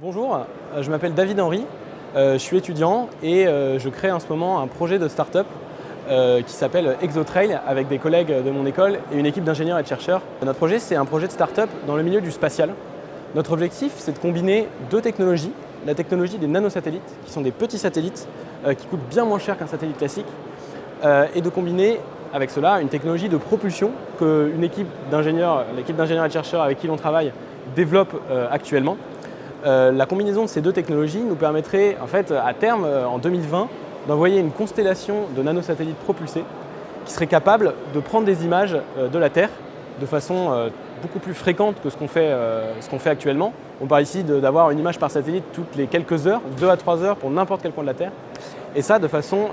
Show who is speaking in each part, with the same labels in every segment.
Speaker 1: Bonjour, je m'appelle David Henry, je suis étudiant et je crée en ce moment un projet de start-up qui s'appelle Exotrail avec des collègues de mon école et une équipe d'ingénieurs et de chercheurs. Notre projet, c'est un projet de start-up dans le milieu du spatial. Notre objectif, c'est de combiner deux technologies, la technologie des nanosatellites, qui sont des petits satellites qui coûtent bien moins cher qu'un satellite classique, et de combiner avec cela une technologie de propulsion que l'équipe d'ingénieurs et de chercheurs avec qui l'on travaille développe actuellement. La combinaison de ces deux technologies nous permettrait en fait, à terme, en 2020, d'envoyer une constellation de nanosatellites propulsés qui serait capable de prendre des images de la Terre de façon beaucoup plus fréquente que ce qu'on fait actuellement. On parle ici d'avoir une image par satellite toutes les quelques heures, 2 à 3 heures pour n'importe quel coin de la Terre, et ça de façon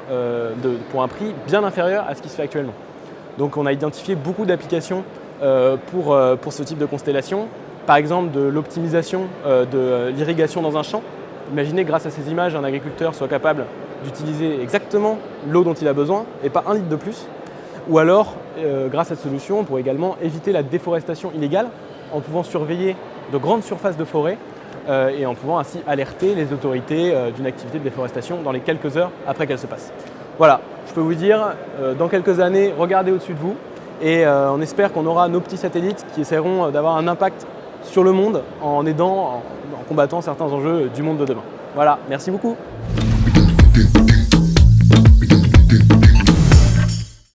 Speaker 1: pour un prix bien inférieur à ce qui se fait actuellement. Donc on a identifié beaucoup d'applications pour ce type de constellation. Par exemple, de l'optimisation de l'irrigation dans un champ. Imaginez, grâce à ces images, un agriculteur soit capable d'utiliser exactement l'eau dont il a besoin et pas 1 litre de plus. Ou alors, grâce à cette solution, on pourrait également éviter la déforestation illégale en pouvant surveiller de grandes surfaces de forêt et en pouvant ainsi alerter les autorités d'une activité de déforestation dans les quelques heures après qu'elle se passe. Voilà, je peux vous dire, dans quelques années, regardez au-dessus de vous et on espère qu'on aura nos petits satellites qui essaieront d'avoir un impact sur le monde en combattant certains enjeux du monde de demain. Voilà, merci beaucoup.